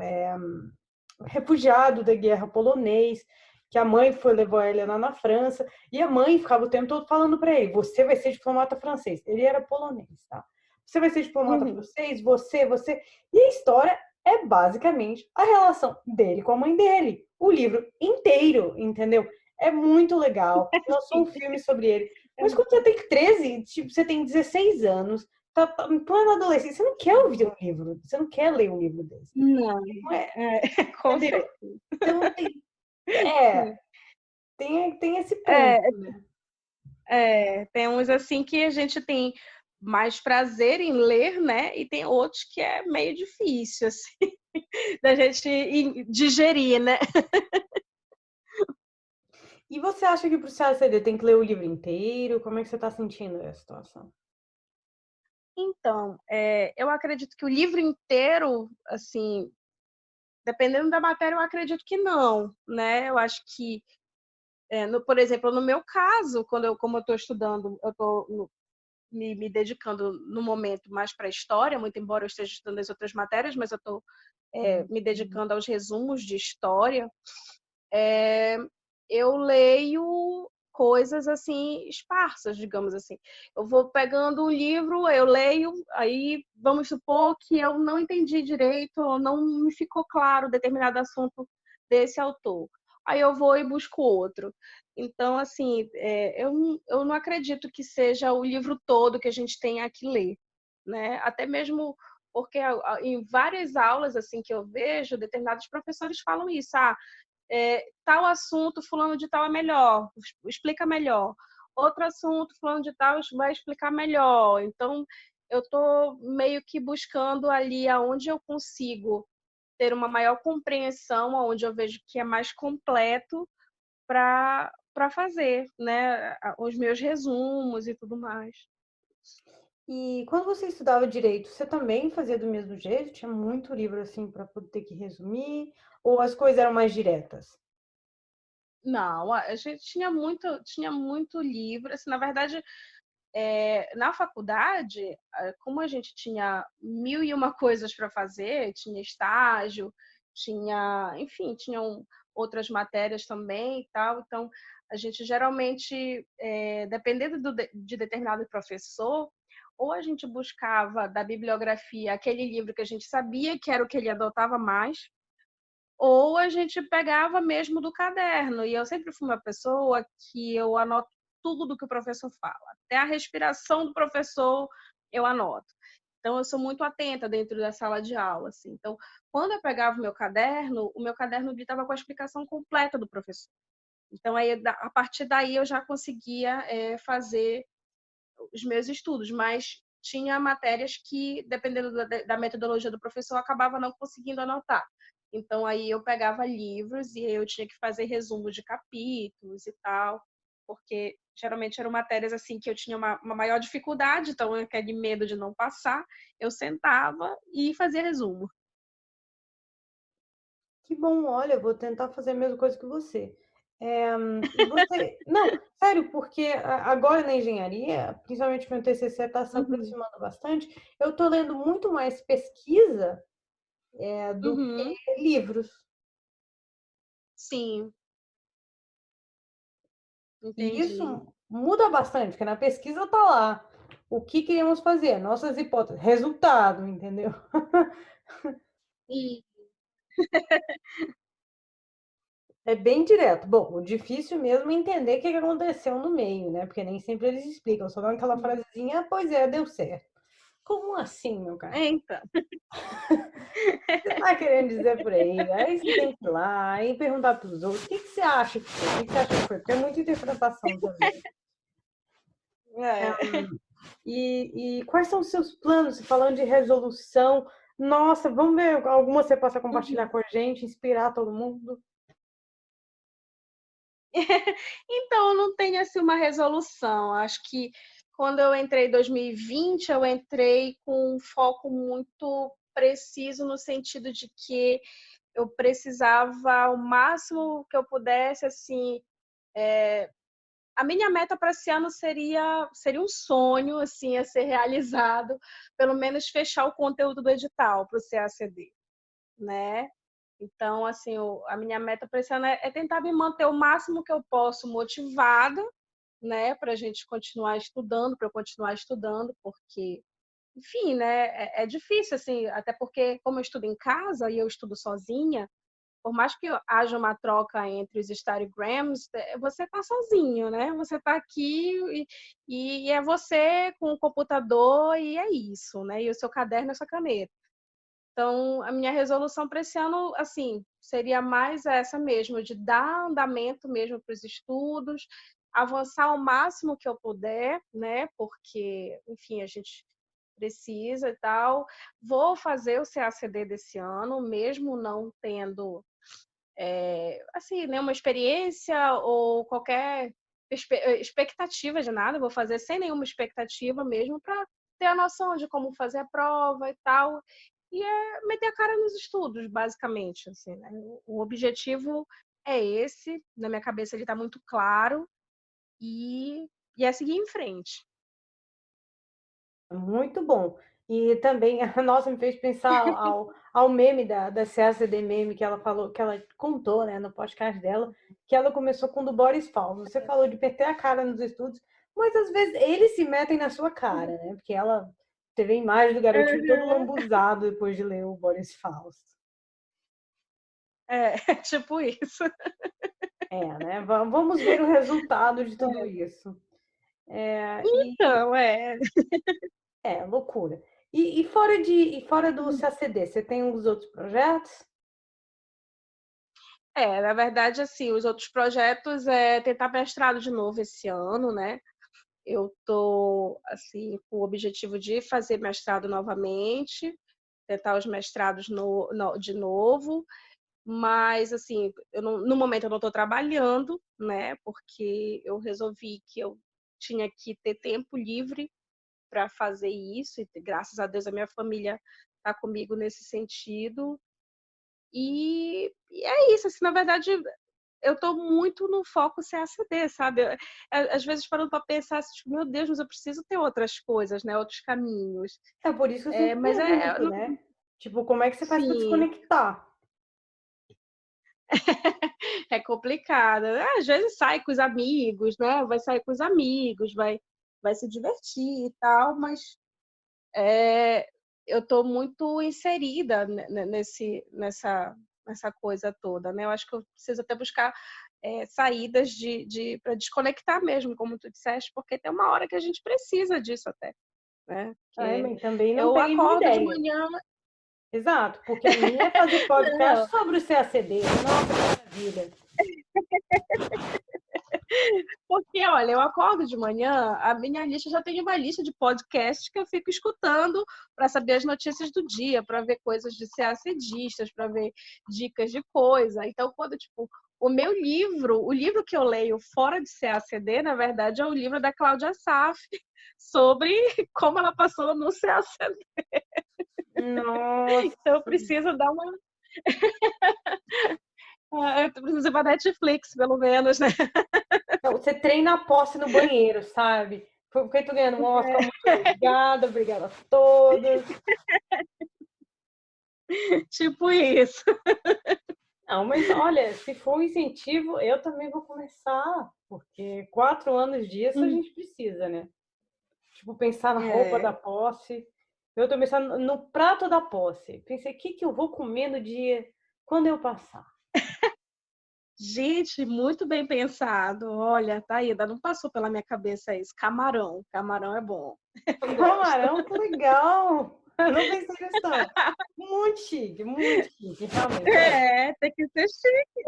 refugiado da guerra polonês, que a mãe foi levou ele lá na França, e a mãe ficava o tempo todo falando para ele: você vai ser diplomata francês. Ele era polonês, tá? Você vai ser diplomata Uhum. francês, você. E a história é basicamente a relação dele com a mãe dele. O livro inteiro, entendeu? É muito legal. Lançou um filme sobre ele. Mas quando você tem 13, tipo, você tem 16 anos, tá em plena adolescência, você não quer ouvir um livro, você não quer ler um livro desse. Não, Não é, com entendeu? certeza. Então tem esse ponto, É, né? tem uns assim que a gente tem mais prazer em ler, né? E tem outros que é meio difícil, assim, da gente digerir, né? E você acha que para o CACD tem que ler o livro inteiro? Como é que você está sentindo essa situação? Então, eu acredito que o livro inteiro, assim, dependendo da matéria, eu acredito que não, né? Eu acho que, por exemplo, no meu caso, como eu estou estudando, eu estou me dedicando no momento mais para a história, muito embora eu esteja estudando as outras matérias, mas eu estou me dedicando aos resumos de história. Eu leio coisas assim esparsas, digamos assim. Eu vou pegando um livro, eu leio, aí vamos supor que eu não entendi direito, ou não me ficou claro determinado assunto desse autor. Aí eu vou e busco outro. Então, assim, eu não acredito que seja o livro todo que a gente tenha que ler, né? Até mesmo porque em várias aulas assim que eu vejo, determinados professores falam isso. Tal assunto, fulano de tal é melhor, explica melhor. Outro assunto, fulano de tal vai explicar melhor. Então, eu estou meio que buscando ali aonde eu consigo ter uma maior compreensão, aonde eu vejo que é mais completo para fazer, né, os meus resumos e tudo mais. E quando você estudava direito, você também fazia do mesmo jeito? Tinha muito livro assim para poder ter que resumir? Ou as coisas eram mais diretas? Não, a gente tinha muito livro. Assim, na verdade, na faculdade, como a gente tinha mil e uma coisas para fazer, tinha estágio, tinha, enfim, tinham outras matérias também e tal, então a gente geralmente, dependendo de determinado professor, ou a gente buscava da bibliografia aquele livro que a gente sabia que era o que ele adotava mais, ou a gente pegava mesmo do caderno. E eu sempre fui uma pessoa que eu anoto tudo que o professor fala. Até a respiração do professor eu anoto. Então, eu sou muito atenta dentro da sala de aula. Assim. Então, quando eu pegava o meu caderno estava com a explicação completa do professor. Então, aí, a partir daí, eu já conseguia fazer os meus estudos, mas tinha matérias que, dependendo da metodologia do professor, eu acabava não conseguindo anotar. Então, aí eu pegava livros e eu tinha que fazer resumos de capítulos e tal, porque geralmente eram matérias assim que eu tinha uma maior dificuldade, então aquele medo de não passar, eu sentava e fazia resumo. Que bom, olha, eu vou tentar fazer a mesma coisa que você. E você, não, sério, porque agora na engenharia, principalmente meu TCC está se Uhum, aproximando bastante, eu estou lendo muito mais pesquisa do uhum, que livros. sim, E entendi. isso muda bastante, porque na pesquisa tá lá. o que queremos fazer, nossas hipóteses, resultado, entendeu? E É bem direto. Bom, o difícil mesmo é entender o que aconteceu no meio, né? Porque nem sempre eles explicam, só dão aquela frasezinha, "Ah, pois é, deu certo." Como assim, meu cara? então, Você está querendo dizer por aí? Aí você tem que ir lá e perguntar para os outros, o que que você acha que foi? O que que você acha que foi? Porque é muita interpretação também. é. E quais são os seus planos? Falando de resolução, nossa, vamos ver alguma você possa compartilhar com a gente, inspirar todo mundo? Então, eu não tenho assim uma resolução. Acho que quando eu entrei em 2020, eu entrei com um foco muito preciso no sentido de que eu precisava o máximo que eu pudesse, assim, a minha meta para esse ano seria um sonho, assim, a ser realizado, pelo menos fechar o conteúdo do edital para o CACD, né? Então, assim, a minha meta para esse ano é tentar me manter o máximo que eu posso motivada, né, para a gente continuar estudando, para eu continuar estudando, porque, enfim, né, é difícil, assim, até porque, como eu estudo em casa e eu estudo sozinha, por mais que haja uma troca entre os studygrams, você está sozinho, né? Você está aqui e é você com o computador e é isso, né? E o seu caderno e a sua caneta. Então, a minha resolução para esse ano, assim, seria mais essa mesmo, de dar andamento mesmo para os estudos, avançar o máximo que eu puder, né? Porque, enfim, a gente precisa e tal. Vou fazer o CACD desse ano, mesmo não tendo, assim, nenhuma experiência ou qualquer expectativa de nada. Vou fazer sem nenhuma expectativa mesmo para ter a noção de como fazer a prova e tal. E é meter a cara nos estudos, basicamente, assim, né? O objetivo é esse, na minha cabeça ele está muito claro e é seguir em frente. Muito bom. E também, nossa, me fez pensar ao meme da CACD Meme que ela falou, que ela contou, né, no podcast dela, que ela começou com o do Boris Falls. Você falou de meter a cara nos estudos, mas às vezes eles se metem na sua cara, né? Porque ela teve a imagem do garotinho todo lambuzado depois de ler o Boris Falls. É, tipo isso. É, né? Vamos ver o resultado de tudo isso. Então, é. Loucura. E fora do CACD, você tem uns outros projetos? Na verdade, assim, os outros projetos é tentar mestrado de novo esse ano, né? Eu tô, assim, com o objetivo de fazer mestrado novamente, tentar os mestrados de novo, mas, assim, no momento eu não estou trabalhando, né? Porque eu resolvi que eu tinha que ter tempo livre para fazer isso, e graças a Deus a minha família está comigo nesse sentido. E é isso, assim, na verdade, eu tô muito no foco CACD, sabe? Às vezes parando para pensar, assim, tipo, meu Deus, mas eu preciso ter outras coisas, né? Outros caminhos. É por isso que eu sempre Mas pergunto, né? Tipo, como é que você faz para sim, desconectar? é complicado. Às vezes sai com os amigos, né? Vai sair com os amigos, vai se divertir e tal, mas é, eu tô muito inserida nessa coisa toda, né? Eu acho que eu preciso até buscar saídas para desconectar mesmo, como tu disseste, porque tem uma hora que a gente precisa disso até, né? Ai, Porque mas também não eu peguei minha acordo de ideia. manhã. Exato, porque a minha é fazer Não, podcast sobre o CACD. Nossa, que maravilha. porque, olha, eu acordo de manhã, a minha lista já tem uma lista de podcasts que eu fico escutando para saber as notícias do dia, para ver coisas de CACDistas, para ver dicas de coisa. Então, quando, tipo, o livro que eu leio fora de CACD, na verdade, é o livro da Cláudia Saf, sobre como ela passou no CACD. Nossa. Então, eu preciso dar uma. Eu preciso ir para Netflix, pelo menos, né? Então, você treina a posse no banheiro, sabe? Porque tu ganhando um Oscar, muito obrigada, obrigada a todos. Tipo isso. Não, mas olha, se for um incentivo, eu também vou começar, porque 4 anos disso a gente precisa, né? Tipo, pensar na roupa da posse. Eu tô pensando no prato da posse. Pensei, o que que eu vou comer no dia quando eu passar? Gente, muito bem pensado. Olha, tá aí, ainda não passou pela minha cabeça isso. Camarão. Camarão é bom. Eu gosto. Camarão, que legal! Eu não pensei nisso, não. Muito chique, realmente. É, tem que ser chique.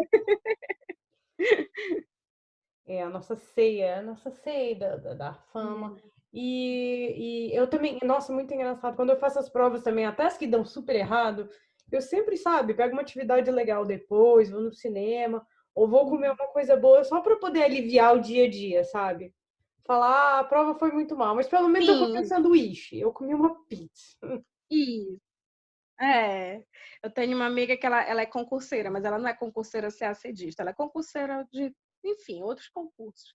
É a nossa ceia da fama. Hum. E eu também, nossa, muito engraçado. Quando eu faço as provas também, até as que dão super errado, eu sempre, sabe, pego uma atividade legal depois, vou no cinema, ou vou comer uma coisa boa só para poder aliviar o dia a dia, sabe? Falar, ah, a prova foi muito mal, mas pelo menos eu comi um Sim, sanduíche, eu comi uma pizza. isso. É. Eu tenho uma amiga que ela é concurseira, mas ela não é concurseira CACDista, ela é concurseira de, enfim, outros concursos.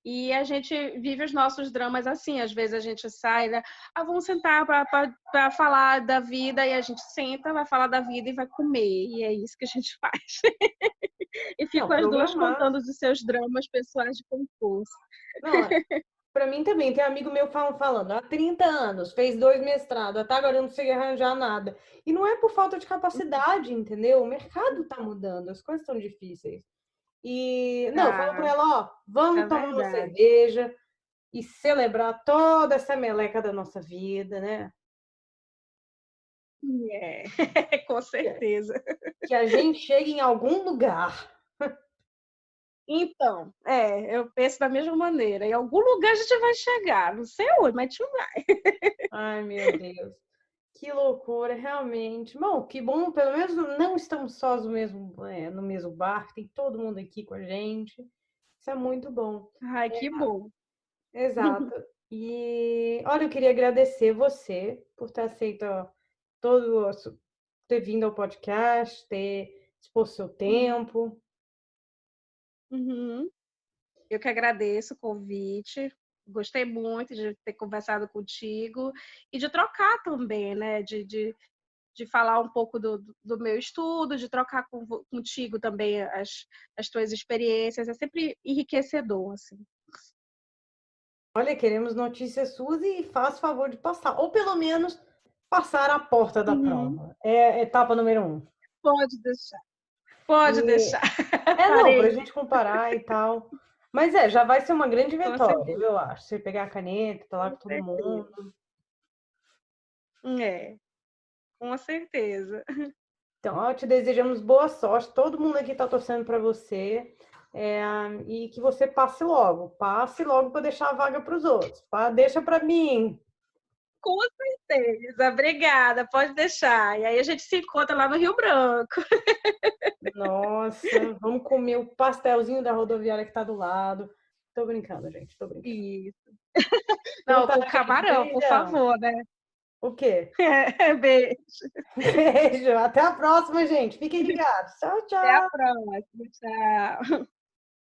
E a gente vive os nossos dramas assim, às vezes a gente sai, né? Ah, vamos sentar para falar da vida, e a gente senta, vai falar da vida e vai comer, e é isso que a gente faz. E Não, ficam as duas programar. contando dos seus dramas pessoais de concurso. Não, para mim também, tem um amigo meu falando, há 30 anos, fez 2 mestrados, até agora eu não sei arranjar nada. E não é por falta de capacidade, entendeu? O mercado está mudando, as coisas estão difíceis. E, não, eu falo para Tá, ela, ó, é vamos tomar uma verdade. cerveja e celebrar toda essa meleca da nossa vida, né? É, com certeza. Que a gente chegue em algum lugar. Então, eu penso da mesma maneira. Em algum lugar a gente vai chegar, não sei onde, mas a gente vai. Ai, meu Deus. Que loucura, realmente. Bom, que bom, pelo menos não estamos sós no mesmo barco, tem todo mundo aqui com a gente. Isso é muito bom. Ai, que bom. Exato. E olha, eu queria agradecer você por ter aceito ó, todo, ter vindo ao podcast, ter exposto seu tempo. Uhum. Eu que agradeço o convite. Gostei muito de ter conversado contigo e de trocar também, né? De falar um pouco do meu estudo, de trocar contigo também as tuas experiências. É sempre enriquecedor, assim. Olha, queremos notícias suas e faz favor de passar, ou pelo menos passar a porta da Uhum. prova. É a etapa número 1. Pode deixar. Pode E deixar. não, para a Farei, gente comparar e tal. Mas já vai ser uma grande com vitória, certeza. eu acho. Você pegar a caneta, tá lá Com com todo certeza. mundo. É, com certeza. Então, ó, te desejamos boa sorte. Todo mundo aqui tá torcendo para você. É, e que você passe logo. Passe logo para deixar a vaga para os outros. Deixa para mim. Com certeza. Obrigada, pode deixar. E aí a gente se encontra lá no Rio Branco. Nossa, vamos comer o pastelzinho da rodoviária que tá do lado. Tô brincando, gente. Tô brincando. Isso. Então Não, tá, com gente. camarão, por Beijão. favor, né? O quê? Beijo. Beijo. Até a próxima, gente. Fiquem ligados. Tchau, Até a tchau. próxima. Tchau.